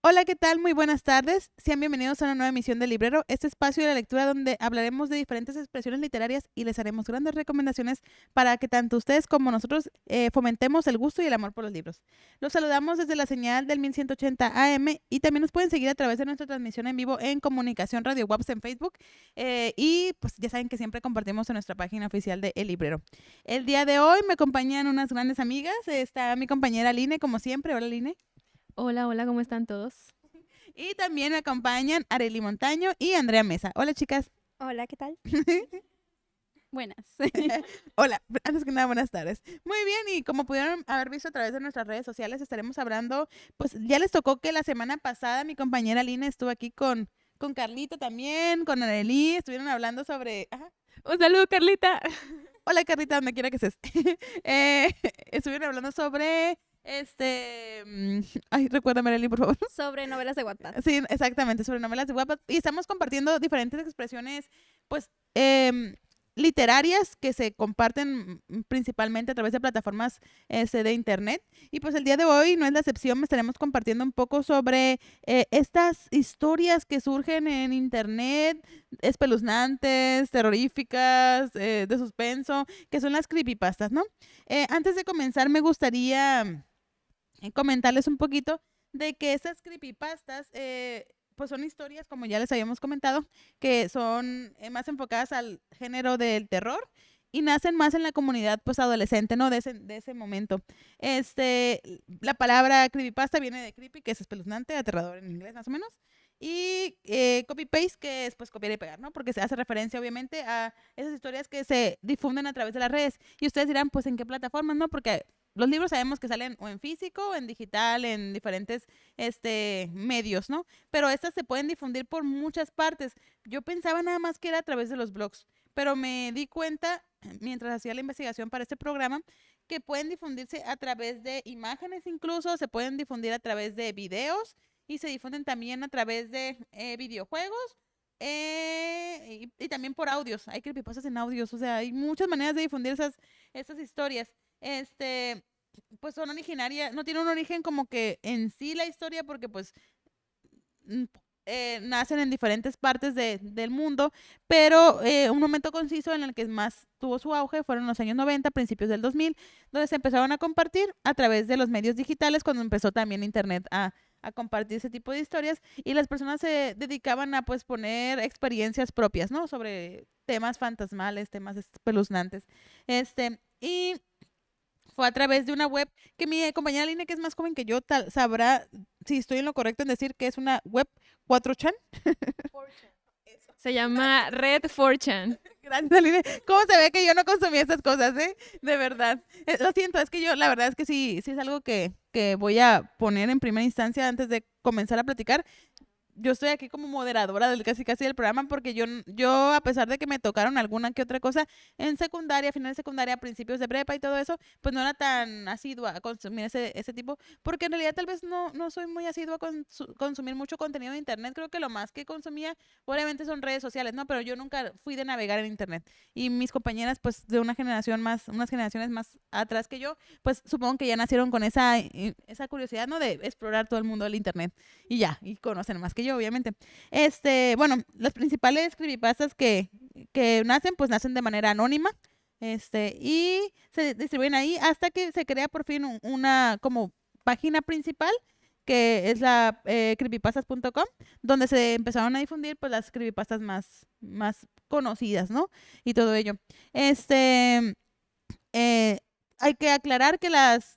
Hola, ¿qué tal? Muy buenas tardes. Sean bienvenidos a una nueva emisión del Librero, este espacio de la lectura donde hablaremos de diferentes expresiones literarias y les haremos grandes recomendaciones para que tanto ustedes como nosotros fomentemos el gusto y el amor por los libros. Los saludamos desde la señal del 1180 AM y también nos pueden seguir a través de nuestra transmisión en vivo en Comunicación Radio WAPS en Facebook y pues ya saben que siempre compartimos en nuestra página oficial de El Librero. El día de hoy me acompañan unas grandes amigas, está mi compañera Line como siempre. Hola, Line. Hola, hola, ¿cómo están todos? Y también me acompañan Arely Montaño y Andrea Mesa. Hola, chicas. Hola, ¿qué tal? Buenas. Hola, antes que nada, buenas tardes. Muy bien, y como pudieron haber visto a través de nuestras redes sociales, estaremos hablando, pues ya les tocó que la semana pasada mi compañera Lina estuvo aquí con Carlita también, con Arely, estuvieron hablando sobre... Ajá. Un saludo, Carlita. Hola, Carlita, donde quiera que estés. Estuvieron hablando sobre... Ay, recuérdame, Arely, por favor. Sobre novelas de Wattpad. Sí, exactamente, sobre novelas de Wattpad. Y estamos compartiendo diferentes expresiones, pues, literarias que se comparten principalmente a través de plataformas de internet. Y pues el día de hoy no es la excepción, me estaremos compartiendo un poco sobre estas historias que surgen en internet, espeluznantes, terroríficas, de suspenso, que son las creepypastas, ¿no? Antes de comenzar, me gustaría comentarles un poquito de que estas creepypastas, pues son historias, como ya les habíamos comentado, que son más enfocadas al género del terror y nacen más en la comunidad, pues, adolescente, ¿no? De ese momento. La palabra creepypasta viene de creepy, que es espeluznante, aterrador en inglés, más o menos. Y copy-paste, que es, pues, copiar y pegar, ¿no? Porque se hace referencia, obviamente, a esas historias que se difunden a través de las redes. Y ustedes dirán, pues, ¿en qué plataformas, no? Porque los libros sabemos que salen o en físico, o en digital, en diferentes medios, ¿no? Pero estas se pueden difundir por muchas partes. Yo pensaba nada más que era a través de los blogs, pero me di cuenta, mientras hacía la investigación para este programa, que pueden difundirse a través de imágenes incluso, se pueden difundir a través de videos y se difunden también a través de videojuegos. Y también por audios, hay creepypastas en audios, o sea, hay muchas maneras de difundir esas historias. Este, pues son originarias, no tiene un origen como que en sí la historia, porque pues mm, nacen en diferentes partes del mundo, pero un momento conciso en el que más tuvo su auge fueron los años 90, principios del 2000, donde se empezaron a compartir a través de los medios digitales, cuando empezó también Internet a compartir ese tipo de historias y las personas se dedicaban a pues poner experiencias propias, ¿no? Sobre temas fantasmales, temas espeluznantes. Y fue a través de una web que mi compañera Lina, que es más joven que yo, sabrá si estoy en lo correcto en decir que es una web 4chan. Se llama Red 4chan. Gracias, Aline. ¿Cómo se ve que yo no consumí estas cosas, eh? De verdad. Lo siento, es que yo, la verdad es que sí, sí es algo que voy a poner en primera instancia antes de comenzar a platicar. Yo estoy aquí como moderadora del casi casi del programa porque yo a pesar de que me tocaron alguna que otra cosa en secundaria, final de secundaria, principios de prepa y todo eso, pues no era tan asidua a consumir ese tipo, porque en realidad tal vez no soy muy asidua a consumir mucho contenido de internet. Creo que lo más que consumía obviamente son redes sociales, ¿no? Pero yo nunca fui de navegar en internet. Y mis compañeras pues de una generación más, unas generaciones más atrás que yo, pues supongo que ya nacieron con esa curiosidad, ¿no? De explorar todo el mundo del internet y ya, y conocen más que yo, obviamente. Bueno, las principales creepypastas que nacen, pues nacen de manera anónima, y se distribuyen ahí hasta que se crea por fin una como página principal, que es la creepypastas.com, donde se empezaron a difundir pues las creepypastas más conocidas, ¿no? Y todo ello. Este, eh, Hay que aclarar que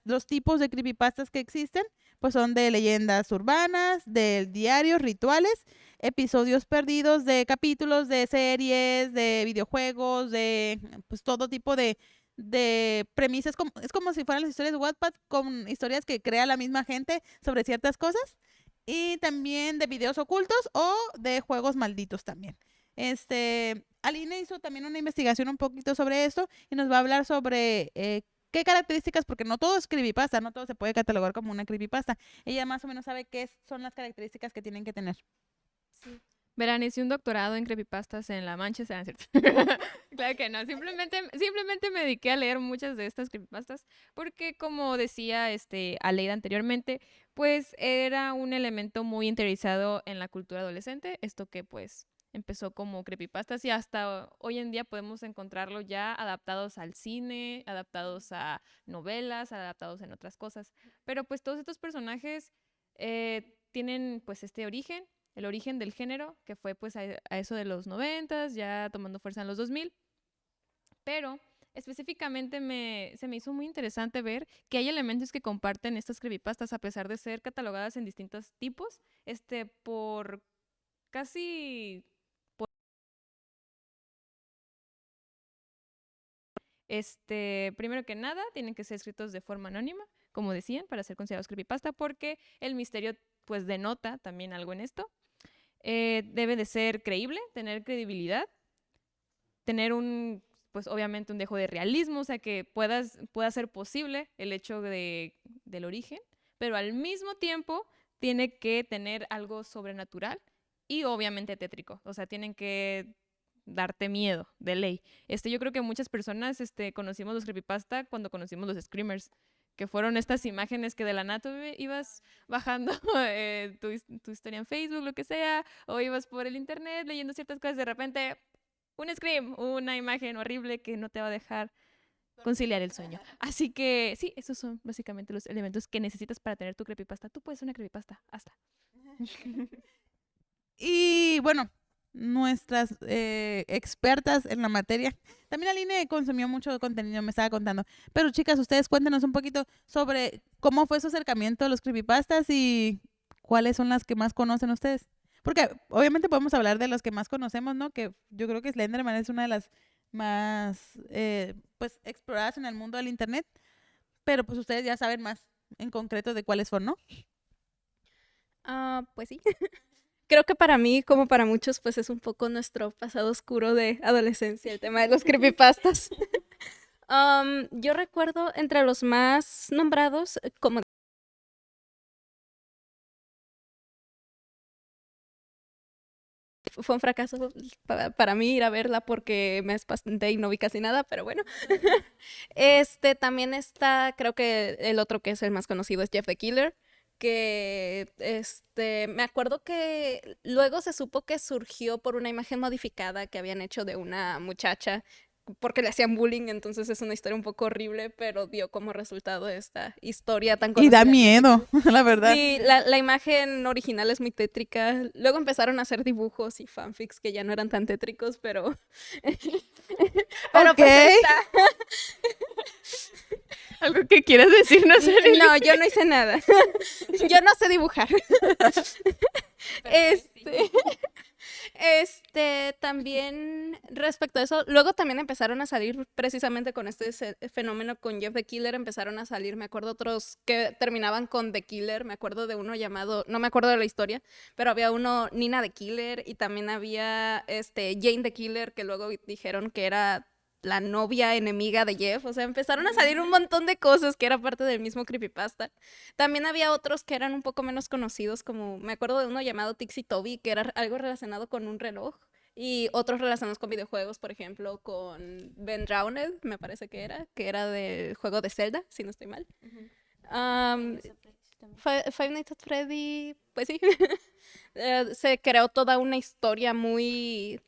los tipos de creepypastas que existen pues son de leyendas urbanas, de diarios, rituales, episodios perdidos de capítulos de series, de videojuegos, de pues todo tipo de premisas. Es como si fueran las historias de Wattpad con historias que crea la misma gente sobre ciertas cosas. Y también de videos ocultos o de juegos malditos también. Aline hizo también una investigación un poquito sobre esto y nos va a hablar sobre qué características, porque no todo es creepypasta, no todo se puede catalogar como una creepypasta. Ella más o menos sabe son las características que tienen que tener. Sí. Verán, hice un doctorado en creepypastas en la Manchester, ¿no es cierto? Claro que no, simplemente me dediqué a leer muchas de estas creepypastas porque, como decía Aleida anteriormente, pues era un elemento muy interiorizado en la cultura adolescente, esto que pues empezó como creepypastas y hasta hoy en día podemos encontrarlo ya adaptados al cine, adaptados a novelas, adaptados en otras cosas. Pero pues todos estos personajes tienen pues este origen, el origen del género, que fue pues a eso de los 90, ya tomando fuerza en los 2000, pero específicamente se me hizo muy interesante ver que hay elementos que comparten estas creepypastas a pesar de ser catalogadas en distintos tipos, por casi... primero que nada, tienen que ser escritos de forma anónima, como decían, para ser considerados creepypasta, porque el misterio pues denota también algo en esto. Debe de ser creíble, tener credibilidad, tener pues obviamente un dejo de realismo, o sea, que pueda ser posible el hecho del origen, pero al mismo tiempo tiene que tener algo sobrenatural y obviamente tétrico, o sea, tienen que darte miedo, de ley. Yo creo que muchas personas conocimos los creepypasta cuando conocimos los screamers, que fueron estas imágenes que de la nada tú ibas bajando tu historia en Facebook, lo que sea, o ibas por el internet leyendo ciertas cosas, de repente un scream, una imagen horrible que no te va a dejar conciliar el sueño. Así que sí, esos son básicamente los elementos que necesitas para tener tu creepypasta. Tú puedes ser una creepypasta, hasta. Y bueno, nuestras expertas en la materia. También Aline consumió mucho contenido, me estaba contando. Pero chicas, ustedes cuéntenos un poquito sobre cómo fue su acercamiento a los creepypastas y cuáles son las que más conocen ustedes. Porque obviamente podemos hablar de los que más conocemos, ¿no? Que yo creo que Slenderman es una de las más pues exploradas en el mundo del internet. Pero pues ustedes ya saben más en concreto de cuáles son, ¿no? Pues sí. Creo que para mí, como para muchos, pues es un poco nuestro pasado oscuro de adolescencia, el tema de los creepypastas. Yo recuerdo entre los más nombrados, como fue un fracaso para mí ir a verla porque me espanté y no vi casi nada, pero bueno. También está, creo que el otro que es el más conocido es Jeff the Killer, que me acuerdo que luego se supo que surgió por una imagen modificada que habían hecho de una muchacha porque le hacían bullying, entonces es una historia un poco horrible, pero dio como resultado esta historia tan Y da conocida. miedo, la verdad. Sí, la imagen original es muy tétrica. Luego empezaron a hacer dibujos y fanfics que ya no eran tan tétricos, pero... pero Ok. pues ahí está. ¿Algo que quieras decirnos? No, yo no hice nada. Yo no sé dibujar. También respecto a eso, luego también empezaron a salir precisamente con este fenómeno con Jeff the Killer, empezaron a salir, me acuerdo otros que terminaban con The Killer, me acuerdo de uno llamado, no me acuerdo de la historia, pero había uno Nina the Killer y también había Jane the Killer, que luego dijeron que era la novia enemiga de Jeff, o sea, empezaron a salir un montón de cosas que era parte del mismo creepypasta. También había otros que eran un poco menos conocidos, como me acuerdo de uno llamado Tixie Toby, que era algo relacionado con un reloj, y otros relacionados con videojuegos, por ejemplo, con Ben Drowned, me parece que era del juego de Zelda, si no estoy mal. Five Nights at Freddy, pues sí. Se creó toda una historia muy...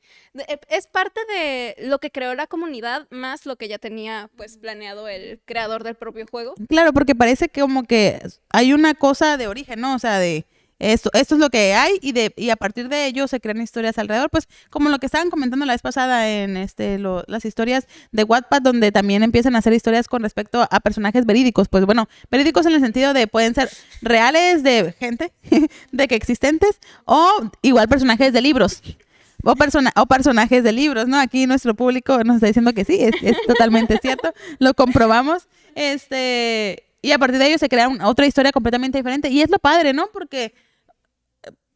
Es parte de lo que creó la comunidad, más lo que ya tenía pues planeado el creador del propio juego. Claro, porque parece que como que hay una cosa de origen, ¿no? O sea, de esto es lo que hay y a partir de ello se crean historias alrededor, pues como lo que estaban comentando la vez pasada en las historias de Wattpad, donde también empiezan a hacer historias con respecto a personajes verídicos, pues bueno, verídicos en el sentido de pueden ser reales de gente, de que existentes, o igual personajes de libros. O personajes de libros, ¿no? Aquí nuestro público nos está diciendo que sí, es totalmente cierto, lo comprobamos. Y a partir de ello se crea otra historia completamente diferente. Y es lo padre, ¿no? Porque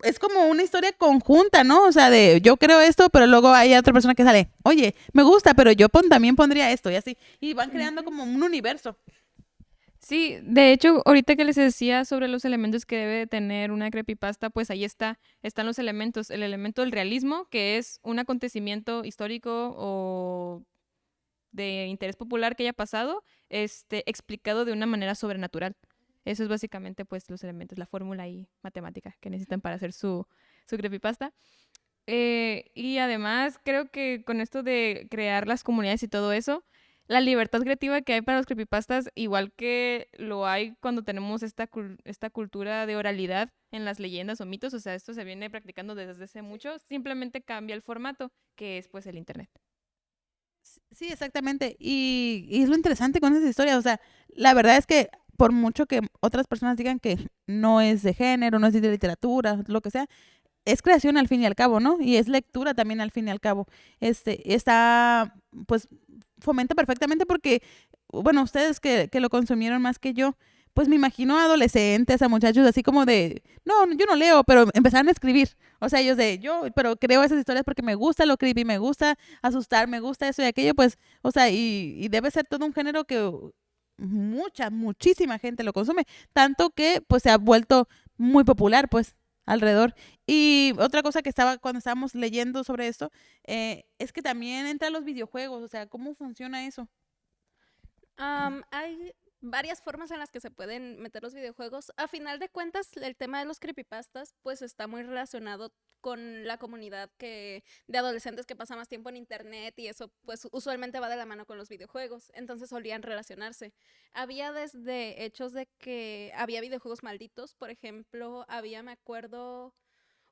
es como una historia conjunta, ¿no? O sea, de yo creo esto, pero luego hay otra persona que sale, oye, me gusta, pero yo también pondría esto y así. Y van creando como un universo. Sí, de hecho, ahorita que les decía sobre los elementos que debe de tener una creepypasta, pues ahí están los elementos. El elemento del realismo, que es un acontecimiento histórico o de interés popular que haya pasado, explicado de una manera sobrenatural. Eso es básicamente, pues, los elementos, la fórmula y matemática que necesitan para hacer su creepypasta. Y además, creo que con esto de crear las comunidades y todo eso, la libertad creativa que hay para los creepypastas, igual que lo hay cuando tenemos esta cultura de oralidad en las leyendas o mitos, o sea, esto se viene practicando desde hace mucho, simplemente cambia el formato, que es pues el internet. Sí, exactamente. Y es lo interesante con esa historia. O sea, la verdad es que por mucho que otras personas digan que no es de género, no es de literatura, lo que sea, es creación al fin y al cabo, ¿no? Y es lectura también al fin y al cabo. Está, pues, fomenta perfectamente porque, bueno, ustedes que lo consumieron más que yo, pues me imagino a adolescentes, a muchachos así como de, no, yo no leo, pero empezaron a escribir. O sea, ellos de, yo, pero creo esas historias porque me gusta lo creepy, me gusta asustar, me gusta eso y aquello, pues, o sea, y debe ser todo un género que muchísima gente lo consume, tanto que, pues, se ha vuelto muy popular, pues, alrededor. Y otra cosa que estaba, cuando estábamos leyendo sobre esto, es que también entran los videojuegos, o sea, ¿cómo funciona eso? Hay varias formas en las que se pueden meter los videojuegos. A final de cuentas, el tema de los creepypastas, pues está muy relacionado con la comunidad de adolescentes que pasa más tiempo en internet y eso pues usualmente va de la mano con los videojuegos, entonces solían relacionarse. Había desde hechos de que había videojuegos malditos, por ejemplo, había, me acuerdo,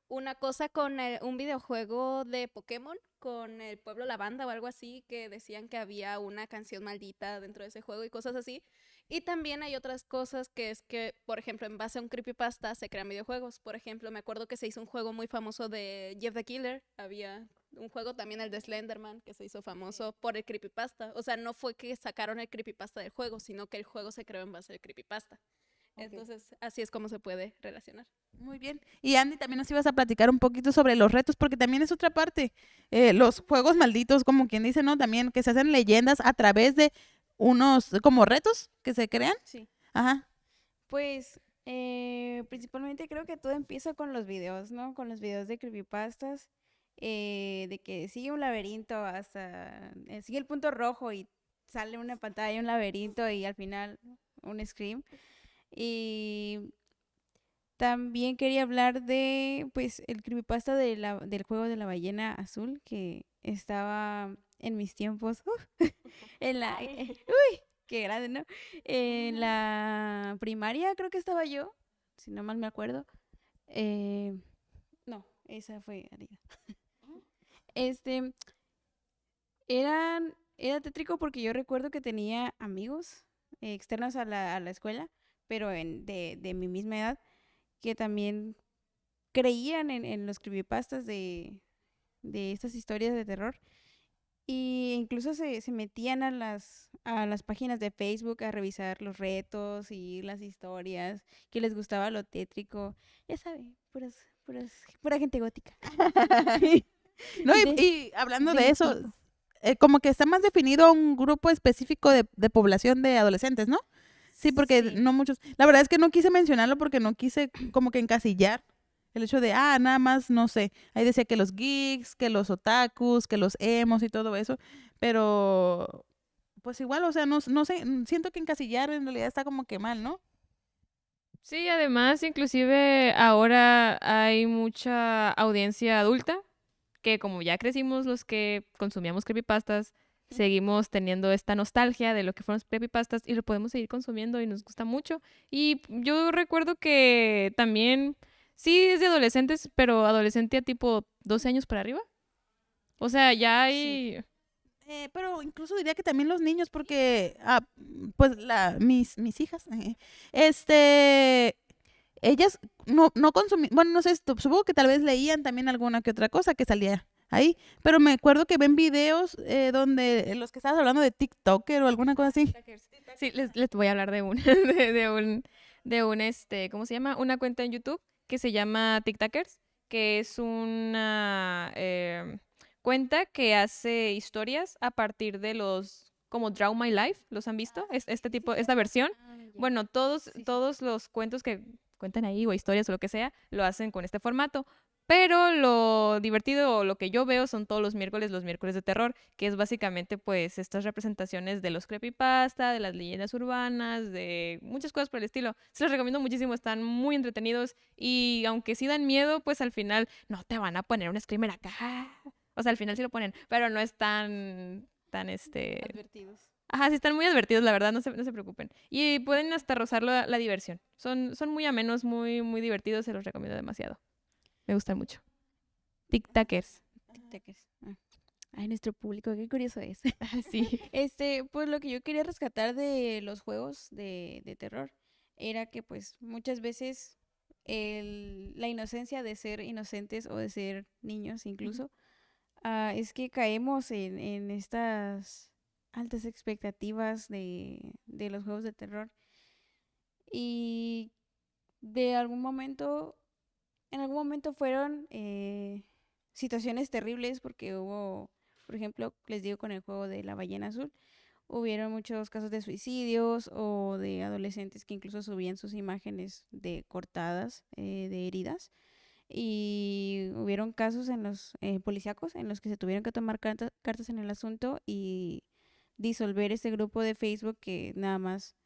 una cosa con un videojuego de Pokémon, con el pueblo Lavanda o algo así, que decían que había una canción maldita dentro de ese juego y cosas así. Y también hay otras cosas que es que, por ejemplo, en base a un creepypasta se crean videojuegos. Por ejemplo, me acuerdo que se hizo un juego muy famoso de Jeff the Killer. Había un juego también, el de Slenderman, que se hizo famoso por el creepypasta. O sea, no fue que sacaron el creepypasta del juego, sino que el juego se creó en base al creepypasta. Ok. Entonces, así es como se puede relacionar. Muy bien. Y Andy, también nos ibas a platicar un poquito sobre los retos, porque también es otra parte. Los juegos malditos, como quien dice, ¿no? También que se hacen leyendas a través de unos, como retos que se crean. Sí, Ajá. pues principalmente creo que todo empieza con los videos, ¿no? Con los videos de creepypastas, de que sigue un laberinto hasta, sigue el punto rojo y sale una pantalla, un laberinto y al final un scream. Y también quería hablar de, pues, el creepypasta del juego de la ballena azul que estaba en mis tiempos, en la, uy, qué grande, ¿no? En la primaria creo que estaba yo, si no mal me acuerdo. Eh, no, esa fue Arida. Este, era tétrico porque yo recuerdo que tenía amigos externos a la escuela, pero de mi misma edad, que también creían en los creepypastas de estas historias de terror. Y incluso se metían a las páginas de Facebook a revisar los retos y las historias, que les gustaba lo tétrico. Ya saben, pura gente gótica. No, De, y hablando de de mi eso, tipo. como que está más definido un grupo específico de población de adolescentes, ¿no? Sí, porque Sí. no muchos. La verdad es que no quise mencionarlo porque no quise como que encasillar el hecho de, nada más, no sé. Ahí decía que los geeks, que los otakus, que los emos y todo eso. Pero, pues igual, o sea, no sé, siento que encasillar en realidad está como que mal, ¿no? Sí, además, inclusive ahora hay mucha audiencia adulta que como ya crecimos los que consumíamos creepypastas, seguimos teniendo esta nostalgia de lo que fueron los creepypastas y lo podemos seguir consumiendo y nos gusta mucho. Y yo recuerdo que también, sí es de adolescentes, pero adolescente a tipo 12 años para arriba. O sea, ya Sí. hay... Pero incluso diría que también los niños, porque, pues, mis hijas, este, ellas no consumían, bueno, no sé, supongo que tal vez leían también alguna que otra cosa que salía ahí, pero me acuerdo que ven videos donde los que estabas hablando de TikToker o alguna cosa así. Sí, les voy a hablar de un, de un, ¿cómo se llama? Una cuenta en YouTube que se llama TikTokers, que es una cuenta que hace historias a partir de los como Draw My Life, ¿los han visto? Este tipo, esta versión. Bueno, todos los cuentos que cuentan ahí o historias o lo que sea, lo hacen con este formato. Pero lo divertido o lo que yo veo son todos los miércoles de terror, que es básicamente pues estas representaciones de los creepypasta, de las leyendas urbanas, de muchas cosas por el estilo. Se los recomiendo muchísimo, están muy entretenidos y aunque sí dan miedo, pues al final no te van a poner un screamer acá. O sea, al final sí lo ponen, pero no es tan Advertidos. Ajá, sí están muy advertidos, la verdad, no se preocupen. Y pueden hasta rozar la diversión. Son muy amenos, muy divertidos, se los recomiendo demasiado. Me gustan mucho. Tic-tackers. TikTokers. Ay, nuestro público, qué curioso es. Sí. Pues lo que yo quería rescatar de los juegos de terror era que pues muchas veces la inocencia de ser inocentes o de ser niños incluso, es que caemos en estas altas expectativas de los juegos de terror y de en algún momento fueron situaciones terribles porque hubo, por ejemplo, les digo con el juego de la ballena azul, hubieron muchos casos de suicidios o de adolescentes que incluso subían sus imágenes de cortadas, de heridas. Y hubieron casos en los policíacos en los que se tuvieron que tomar cartas en el asunto y disolver este grupo de Facebook que nada más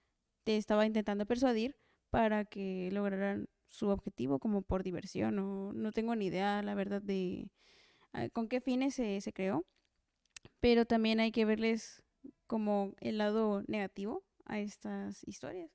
te estaba intentando persuadir para que lograran su objetivo como por diversión. O no tengo ni idea, la verdad, de con qué fines se creó, pero también hay que verles como el lado negativo a estas historias.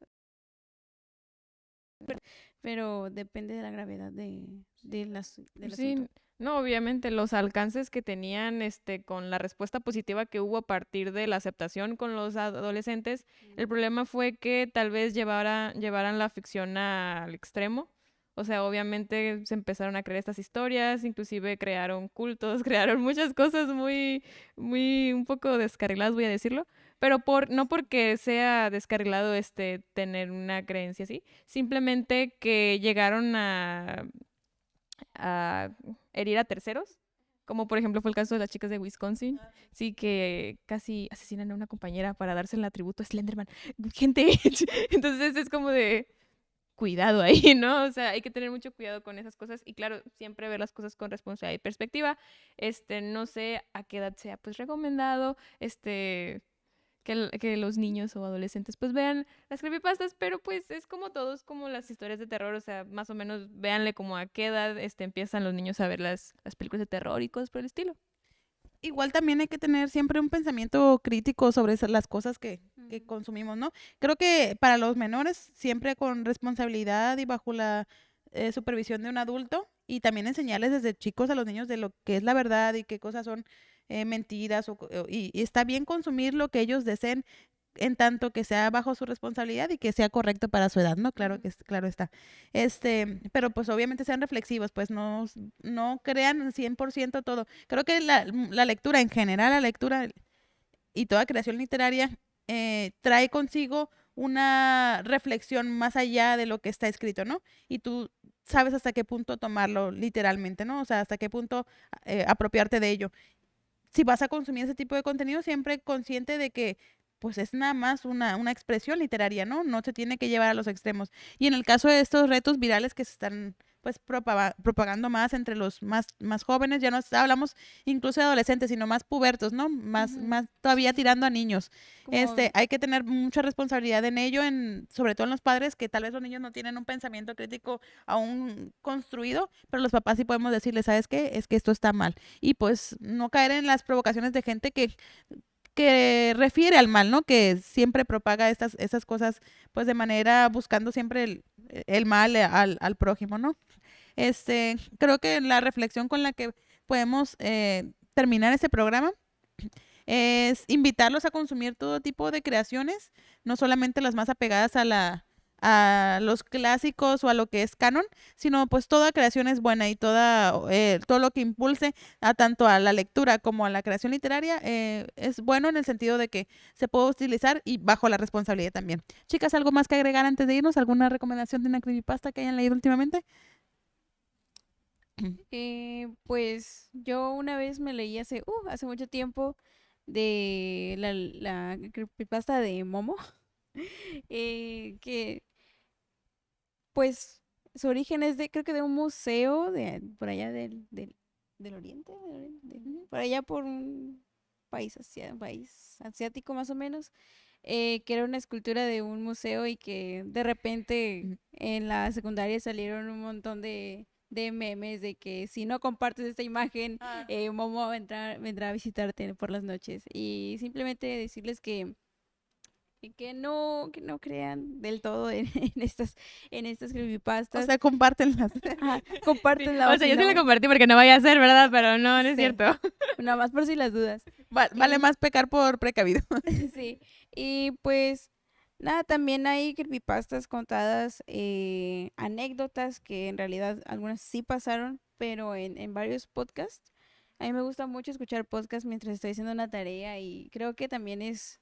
Pero depende de la gravedad del Sí, asunto. no, obviamente los alcances que tenían con la respuesta positiva que hubo a partir de la aceptación con los adolescentes, el problema fue que tal vez llevaran la ficción al extremo. O sea, obviamente se empezaron a crear estas historias, inclusive crearon cultos, crearon muchas cosas muy, un poco descarriladas, voy a decirlo. Pero no porque sea descarrilado tener una creencia así, simplemente que llegaron a herir a terceros, como por ejemplo fue el caso de las chicas de Wisconsin, sí, que casi asesinan a una compañera para darse el atributo a Slenderman. Gente, entonces es como de cuidado ahí, ¿no? O sea, hay que tener mucho cuidado con esas cosas y claro, siempre ver las cosas con responsabilidad y perspectiva. No sé a qué edad sea pues recomendado, que los niños o adolescentes pues vean las creepypastas, pero pues es como todos, como las historias de terror, o sea, más o menos véanle como a qué edad empiezan los niños a ver las películas de terror y cosas por el estilo. Igual también hay que tener siempre un pensamiento crítico sobre las cosas que consumimos, ¿no? Creo que para los menores, siempre con responsabilidad y bajo la supervisión de un adulto, y también enseñarles desde chicos a los niños de lo que es la verdad y qué cosas son mentiras, y está bien consumir lo que ellos deseen en tanto que sea bajo su responsabilidad y que sea correcto para su edad, ¿no? Claro claro está. Pero pues obviamente sean reflexivos, pues no crean 100% todo. Creo que la lectura en general, la lectura y toda creación literaria trae consigo una reflexión más allá de lo que está escrito, ¿no? Y tú sabes hasta qué punto tomarlo literalmente, ¿no? O sea, hasta qué punto apropiarte de ello. Si vas a consumir ese tipo de contenido, siempre consciente de que pues es nada más una expresión literaria, ¿no? No se tiene que llevar a los extremos. Y en el caso de estos retos virales que se están pues propagando más entre los más jóvenes, ya no hablamos incluso de adolescentes, sino más pubertos, ¿no? Más todavía tirando a niños. Como Hay que tener mucha responsabilidad en ello, sobre todo en los padres, que tal vez los niños no tienen un pensamiento crítico aún construido, pero los papás sí podemos decirles, ¿sabes qué? Es que esto está mal. Y pues no caer en las provocaciones de gente que refiere al mal, ¿no? Que siempre propaga esas cosas, pues de manera buscando siempre el mal al prójimo, ¿no? Creo que la reflexión con la que podemos terminar este programa es invitarlos a consumir todo tipo de creaciones, no solamente las más apegadas a los clásicos o a lo que es canon, sino pues toda creación es buena y todo lo que impulse tanto a la lectura como a la creación literaria es bueno en el sentido de que se puede utilizar y bajo la responsabilidad también. Chicas, ¿algo más que agregar antes de irnos? ¿Alguna recomendación de una creepypasta que hayan leído últimamente? Pues yo una vez me leí hace mucho tiempo de la creepypasta de Momo, que pues su origen es creo que de un museo por allá del oriente, por allá por un país, país asiático más o menos, que era una escultura de un museo y que de repente en la secundaria salieron un montón de memes de que si no compartes esta imagen, Momo vendrá a visitarte por las noches. Y simplemente decirles que no crean del todo en estas O creepypastas. sea, compártenlas. Ajá, compártenla. O sea, yo sí la compartí porque no vaya a ser, ¿verdad? Pero no, no es Sí. cierto. Nada más por si las dudas. Vale más pecar por precavido. Sí. Y pues nada, también hay creepypastas contadas, anécdotas que en realidad algunas sí pasaron, pero en varios podcasts. A mí me gusta mucho escuchar podcasts mientras estoy haciendo una tarea y creo que también es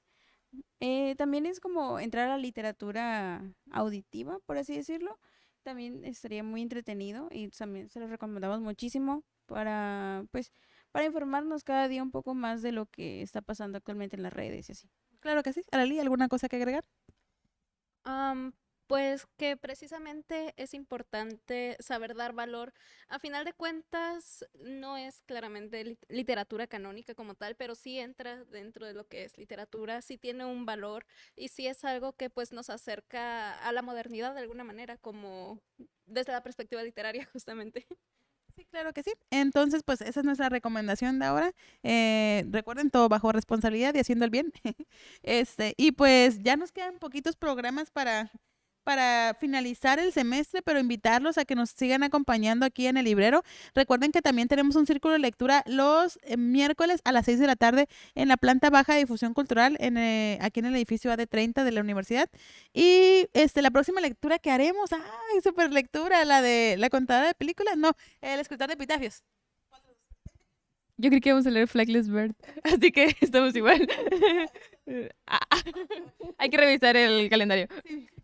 como entrar a la literatura auditiva, por así decirlo. También estaría muy entretenido y también se los recomendamos muchísimo pues, para informarnos cada día un poco más de lo que está pasando actualmente en las redes y así. Claro que sí. Arely, ¿alguna cosa que agregar? Pues que precisamente es importante saber dar valor. A final de cuentas, no es claramente literatura canónica como tal, pero sí entra dentro de lo que es literatura, sí tiene un valor y sí es algo que pues nos acerca a la modernidad de alguna manera, como desde la perspectiva literaria justamente. Sí, claro que sí. Entonces, pues esa es nuestra recomendación de ahora. Recuerden, todo bajo responsabilidad y haciendo el bien. Y pues ya nos quedan poquitos programas para finalizar el semestre, pero invitarlos a que nos sigan acompañando aquí en el librero. Recuerden que también tenemos un círculo de lectura los miércoles a las 6 de la tarde en la planta baja de difusión cultural aquí en el edificio AD30 de la universidad. Y la próxima lectura que haremos, ¡ay, super lectura! La de la contadora de películas, no, el escritor de epitafios. Yo creí que íbamos a leer Flagless Bird, así que estamos igual. Hay que revisar el calendario.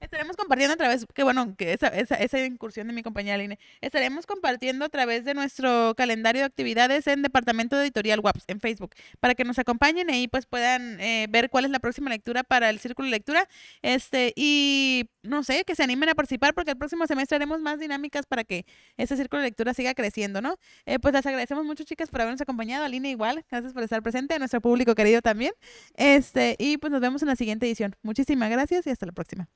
Estaremos compartiendo a través, que bueno, que esa incursión de mi compañera Aline, estaremos compartiendo a través de nuestro calendario de actividades en Departamento de Editorial WAPS en Facebook, para que nos acompañen y ahí pues puedan ver cuál es la próxima lectura para el círculo de lectura, y no sé, que se animen a participar porque el próximo semestre haremos más dinámicas para que ese círculo de lectura siga creciendo, ¿no? Pues les agradecemos mucho, chicas, por habernos acompañado. Aline, igual, gracias por estar presente, a nuestro público querido también, y pues nos vemos en la siguiente edición. Muchísimas gracias y hasta la próxima.